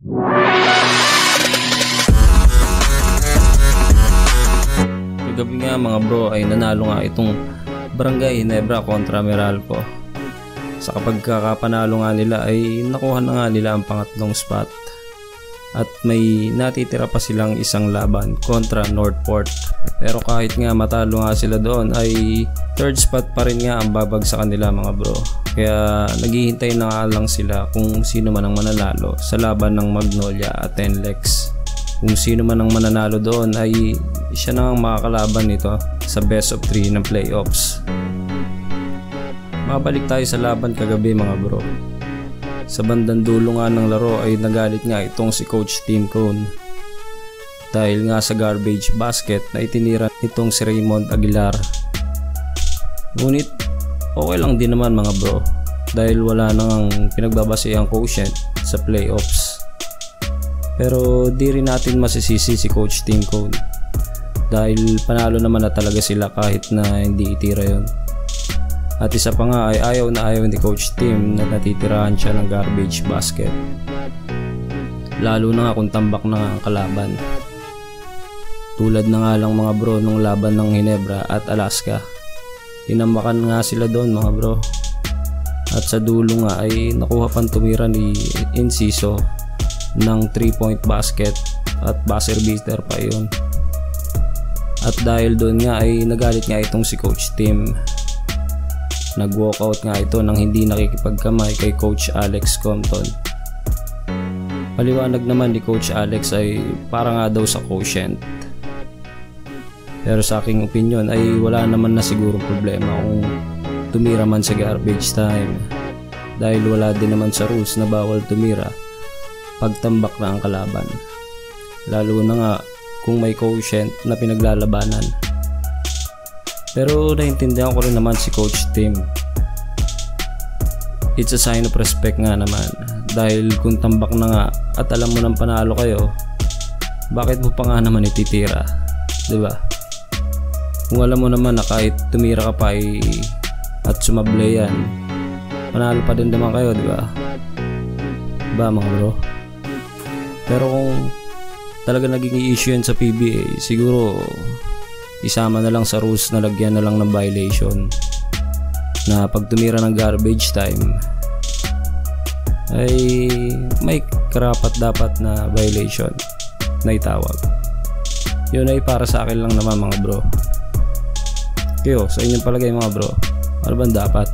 Kagabi nga mga bro ay nanalo nga itong Barangay Ginebra kontra Meralco. Sa kapag kakapanalo nga nila ay nakuha na nga nila ang pangatlong spot. At may natitira pa silang isang laban kontra Northport. Pero kahit nga matalo nga sila doon ay third spot pa rin nga ang babag sa kanila mga bro. Kaya naghihintay na nga lang sila kung sino man ang mananalo sa laban ng Magnolia at NLEX. Kung sino man ang mananalo doon ay siya na ang makakalaban nito sa best of 3 ng playoffs. Mabalik tayo sa laban kagabi mga bro. Sa bandang dulo nga ng laro ay nagalit nga itong si Coach Tim Cone dahil nga sa garbage basket na itinira nitong si Raymond Aguilar. Ngunit okay lang din naman mga bro dahil wala nang pinagbabase ang quotient sa playoffs. Pero di rin natin masisisi si Coach Tim Cone dahil panalo naman na talaga sila kahit na hindi itira yon. At isa pa nga ay ayaw na ayaw ni Coach Tim na natitirahan siya ng garbage basket. Lalo na nga kung tambak na nga ang kalaban. Tulad na nga lang mga bro nung laban ng Ginebra at Alaska. Tinambakan nga sila doon mga bro. At sa dulo nga ay nakuha pang tumira ni Enciso ng 3-point basket at buzzer beater pa yun. At dahil doon nga ay nagalit nga itong si Coach Tim. Nag-walkout nga ito nang hindi nakikipagkamay kay Coach Alex Compton. Paliwanag naman ni Coach Alex ay para nga daw sa quotient. Pero sa aking opinion ay wala naman na siguro problema kung tumira man sa garbage time. Dahil wala din naman sa rules na bawal tumira pagtambak na ang kalaban, lalo na nga kung may quotient na pinaglalabanan. Pero naintindihan ko rin naman si Coach Tim. It's a sign of respect nga naman dahil kung tambak na nga at alam mo nang panalo kayo, bakit mo pa nga naman ititira, diba? Kung alam mo naman na kahit tumira ka pa at sumablay yan, panalo pa din naman kayo, diba? Diba mga bro? Pero kung talaga naging issue yan sa PBA, siguro isama na lang sa rules na lagyan na lang ng violation na pag tumira ng garbage time ay may karapat dapat na violation na itawag. Yun ay para sa akin lang naman mga bro. Kayo, sa inyong palagay mga bro, ano bang dapat?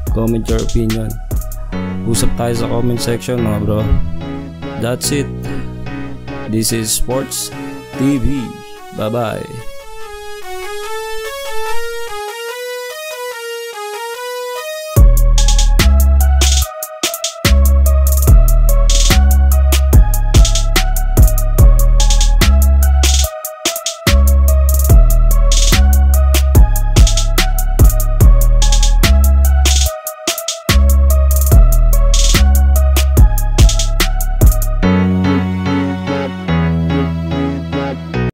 Comment your opinion. Usap tayo sa comment section mga bro. That's it. This is Sports TV. Bye-bye.